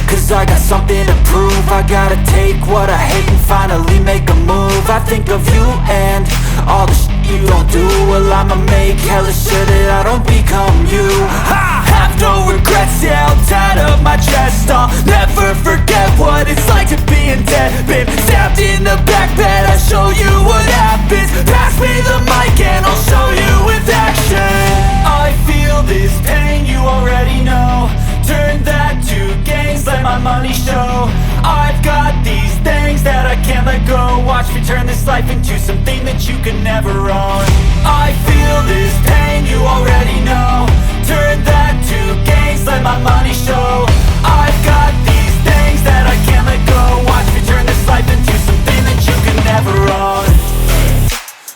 cause I got something to prove. I gotta take what I hate and finally make a move. I think of you and all the shit you don't do. Well, I'ma make hella sure that I don't become you. I have no regrets, yeah, I'll tie up my chest. I'll never forget what it's like to be in debt. Been stabbed in the back bed, I'll show you what happens. Pass me the mic and I'll show you with action. I feel this pain, you already know. Turn that to gains, let my money show. I've got these things that I can't let go. Watch me turn this life into something that you can never own. I feel this pain, you already know. Turn that to gains, let my money show. I've got these things that I can't let go. Watch me turn this life into something that you can never own.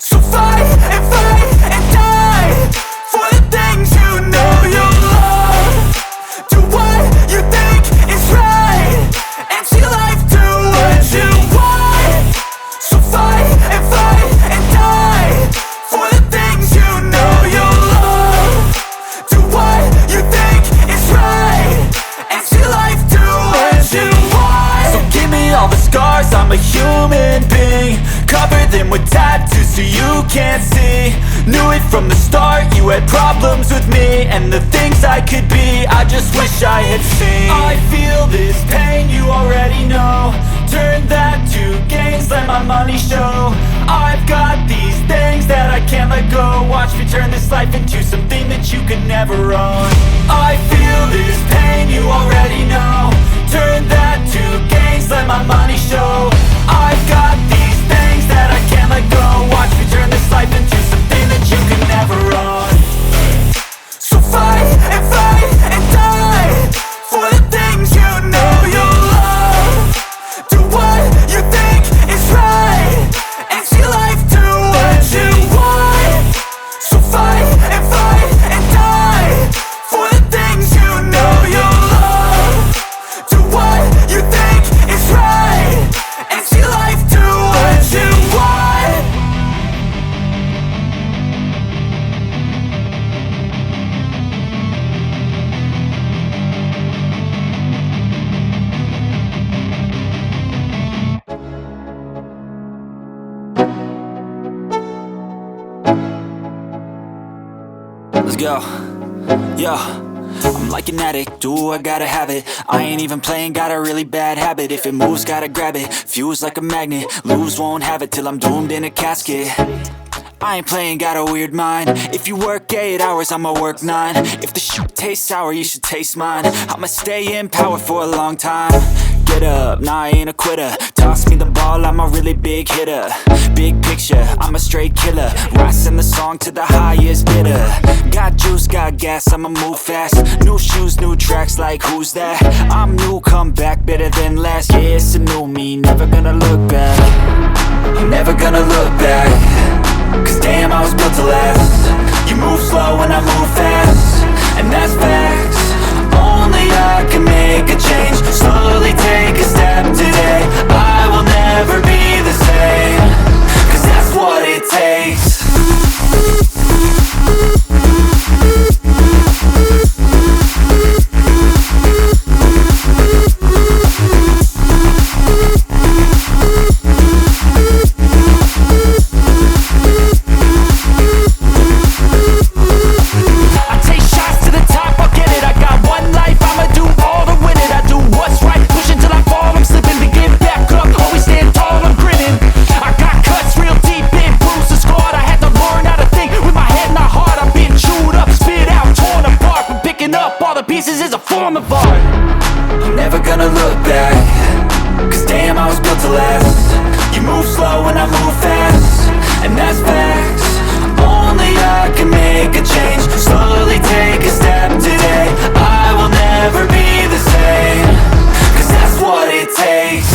So fight and die for the things you know you love. Do what you think is right and see life do what you want. So fight and die for the things you know you love. Do what you think is right and see life do what you want. So give me all the scars, I'm a human being. Cover them with tattoos so you can't see. Knew it from the start, you had problems with me and the things I could be, I just wish I had seen. I feel this pain, you already know. Turn that to gains, let my money show. I've got these things that I can't let go. Watch me turn this life into something that you can never own. I feel this pain, you already know. Turn that to gains, let my money show. I've got these things that I can't let go. Watch me turn this life into something that you can never own. So fight and die for the things you know you love. Do what you think is right and see life do what you want. So fight and die for the things you know you love. Do what you think is right and see life do what you want. Let's go. Yo, I'm like an addict, do I gotta have it. I ain't even playing, got a really bad habit. If it moves, gotta grab it, fuse like a magnet. Lose, won't have it till I'm doomed in a casket. I ain't playing, got a weird mind. If you work 8 hours, I'ma work 9. If the shit tastes sour, you should taste mine. I'ma stay in power for a long time. Get up, nah, I ain't a quitter. Toss me the ball, I'm a really big hitter. Big picture, I'm a straight killer. Rising the song to the highest bidder. Got juice, got gas, I'ma move fast. New shoes, new tracks, like who's that? I'm new, come back, better than last. Yeah, it's a new me, never gonna look back. I'm never gonna look back. Cause damn, I was built to last. You move slow and I move fast, and that's facts. Only I can make a change. Slowly take a step today. I will never be the same, cause that's what it takes. I'm never gonna look back. Cause damn, I was built to last. You move slow and I move fast, and that's facts. Only I can make a change. Slowly take a step today. I will never be the same, cause that's what it takes.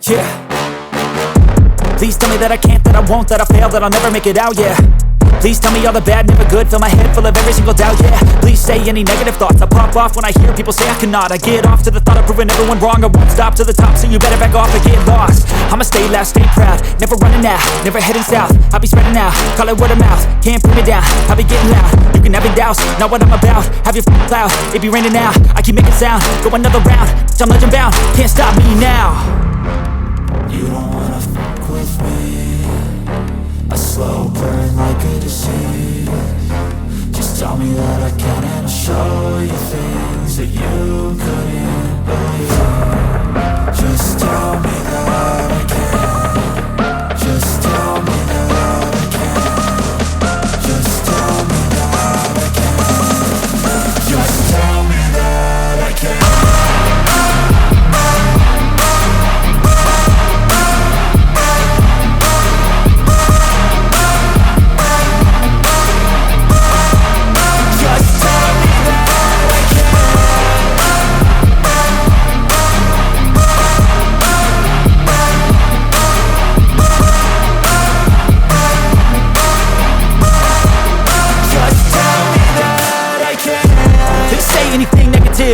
Yeah. Please tell me that I can't, that I won't, that I fail, that I'll never make it out, yeah. Please tell me all the bad, never good, fill my head full of every single doubt, yeah. Please say any negative thoughts, I pop off when I hear people say I cannot. I get off to the thought of proving everyone wrong, I won't stop to the top, so you better back off or get lost. I'ma stay loud, stay proud, never running out, never heading south. I'll be spreading out, call it word of mouth, can't put me down, I'll be getting loud. You can have it douse, not what I'm about, have your cloud, it be raining now. I keep making sound, go another round, I'm legend bound, can't stop me now. You don't wanna fuck with me, a slow burn like a disease. Just tell me that I can and I'll show you things that you couldn't believe. Just tell me that I can. Just tell me that I can. Just tell me that I can. Just tell me that I can.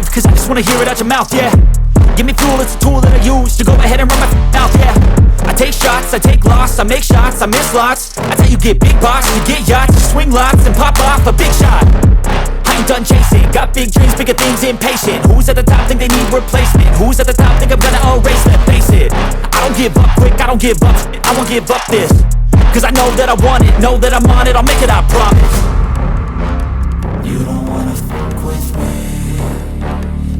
Cause I just wanna hear it out your mouth, yeah. Give me fuel, it's a tool that I use to go ahead and run my mouth, yeah. I take shots, I take loss, I make shots, I miss lots. That's how you get big box, you get yachts, you swing lots and pop off a big shot. I ain't done chasing, got big dreams, bigger things, impatient. Who's at the top think they need replacement? Who's at the top think I'm gonna erase them? Face it, I don't give up quick, I don't give up, I won't give up this. Cause I know that I want it, know that I'm on it, I'll make it, I promise. You don't wanna fuck with me,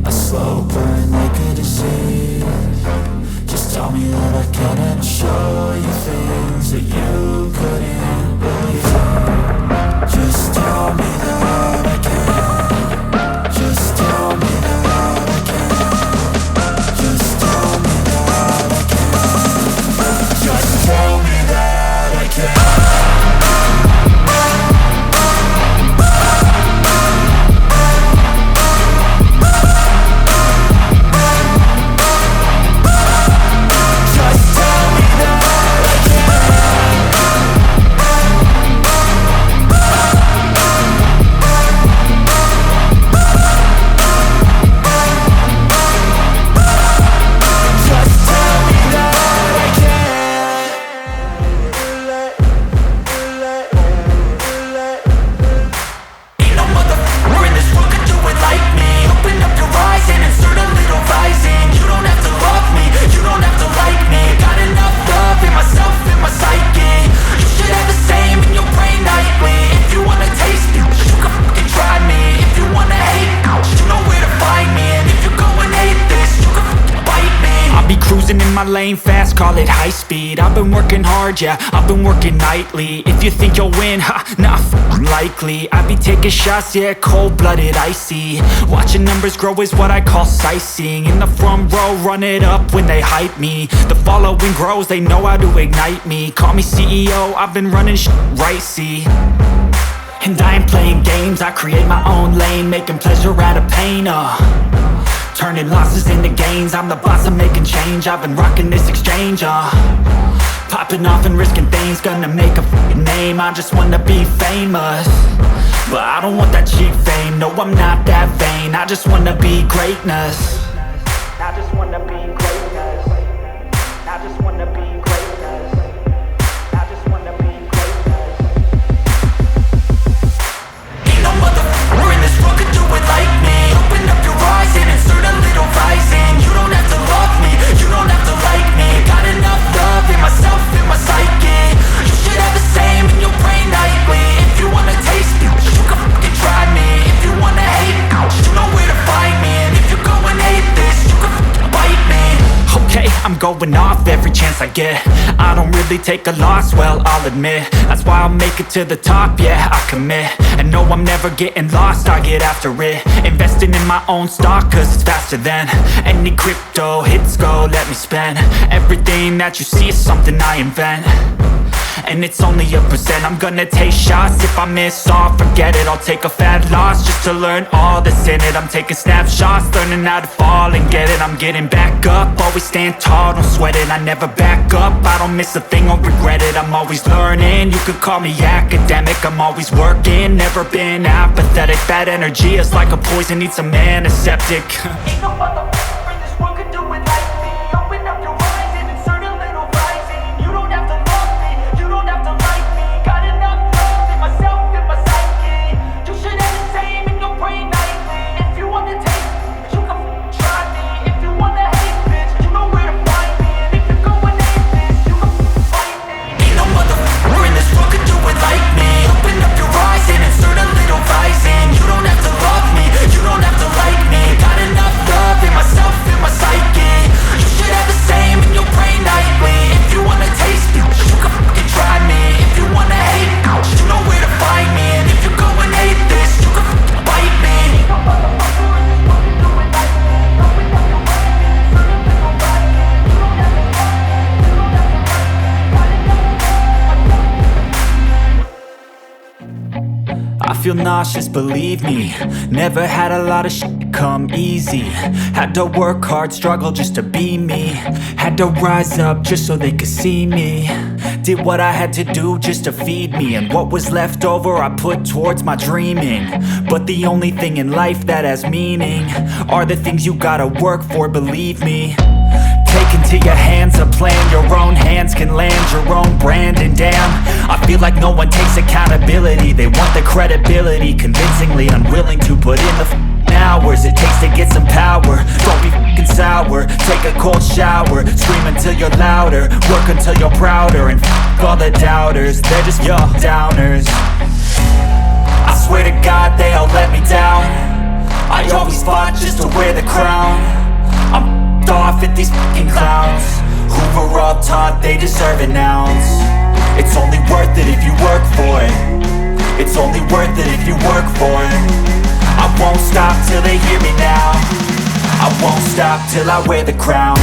a slow burn like a disease. Just tell me that I can and I'll show you things that you couldn't believe. Just tell me that I can. Just tell me that I can. Just tell me that I can. Just tell me that I can. Lane fast, call it high speed. I've been working hard, yeah, I've been working nightly. If you think you'll win, ha, not likely. I be taking shots, yeah, cold-blooded, icy. Watching numbers grow is what I call sightseeing. In the front row, run it up when they hype me. The following grows, they know how to ignite me. Call me CEO, I've been running shit right, see. And I ain't playing games, I create my own lane, making pleasure out of pain, turning losses into gains, I'm the boss, I'm making change. I've been rocking this exchange, popping off and risking things, gonna make a f***ing name. I just wanna be famous, but I don't want that cheap fame. No, I'm not that vain, I just wanna be greatness. I just wanna be greatness. I just wanna be greatness. I just wanna be greatness. Ain't no motherfucker in this world could do it like me. Open up your eyes and insert a little rising. You don't have to love me, you don't have to like me. Got enough love in myself, in my psyche. You should have the same in your brain nightly. If you wanna taste me, you can fucking try me. If you wanna hate me, you know where to find me. And if you're going hate this, you can fucking bite me. Okay, I'm going off every chance I get. I don't really take a loss, well, I'll admit. That's why I'll make it to the top, yeah, I commit. And no, I'm never getting lost, I get after it. Investing in my own stock, cause it's faster than any crypto hits go, let me spend. Everything that you see is something I invent. and it's only a percent. I'm gonna take shots, if I miss all, forget it. I'll take a fat loss just to learn all that's in it. I'm taking snapshots, learning how to fall and get it. I'm getting back up, always stand tall, don't sweat it. I never back up, I don't miss a thing, I'll regret it. I'm always learning, you could call me academic. I'm always working, never been apathetic. Bad energy is like a poison, needs some antiseptic. Ain't no motherfucker in this world could do it like me. Open up your eyes and insert a little rising. You don't have to love me, you don't have to like me. Got enough love in myself and my psyche. You should have the same in your brain nightly. If you wanna taste me, you can try me. If you wanna hate, bitch, you know where to find me. And if you're going atheist, you can fight me. Ain't no motherfucker in this world could do it like me. Open up your eyes and insert a little rising. You don't have to love me, you don't have to like me. Got enough love in myself and my psyche. You should have the same in your brain nightly. If you wanna taste me, you can fucking try me. If you wanna hate, you know where to find me. And if you're going hate this, you can fucking bite me. No motherfucker in this world can do it like me. Open up your eyes and insert a little rising. You don't have to love me, you don't have to like me. Got enough love. I feel nauseous, believe me. Never had a lot of shit come easy. Had to work hard, struggle just to be me. Had to rise up just so they could see me. Did what I had to do just to feed me. And what was left over I put towards my dreaming. But the only thing in life that has meaning are the things you gotta work for, believe me. Take into your hands a plan, your own hands can land your own brand. And damn, I feel like no one takes accountability. They want the credibility, convincingly unwilling to put in the hours it takes to get some power. Don't be f***ing sour, take a cold shower. Scream until you're louder, work until you're prouder. And f*** all the doubters, they're just your downers. I swear to God they all let me down. I always fought just to wear the crown. I'm off at these fucking clowns who were all taught they deserve an ounce. It's only worth it if you work for it. It's only worth it if you work for it. I won't stop till they hear me now. I won't stop till I wear the crown.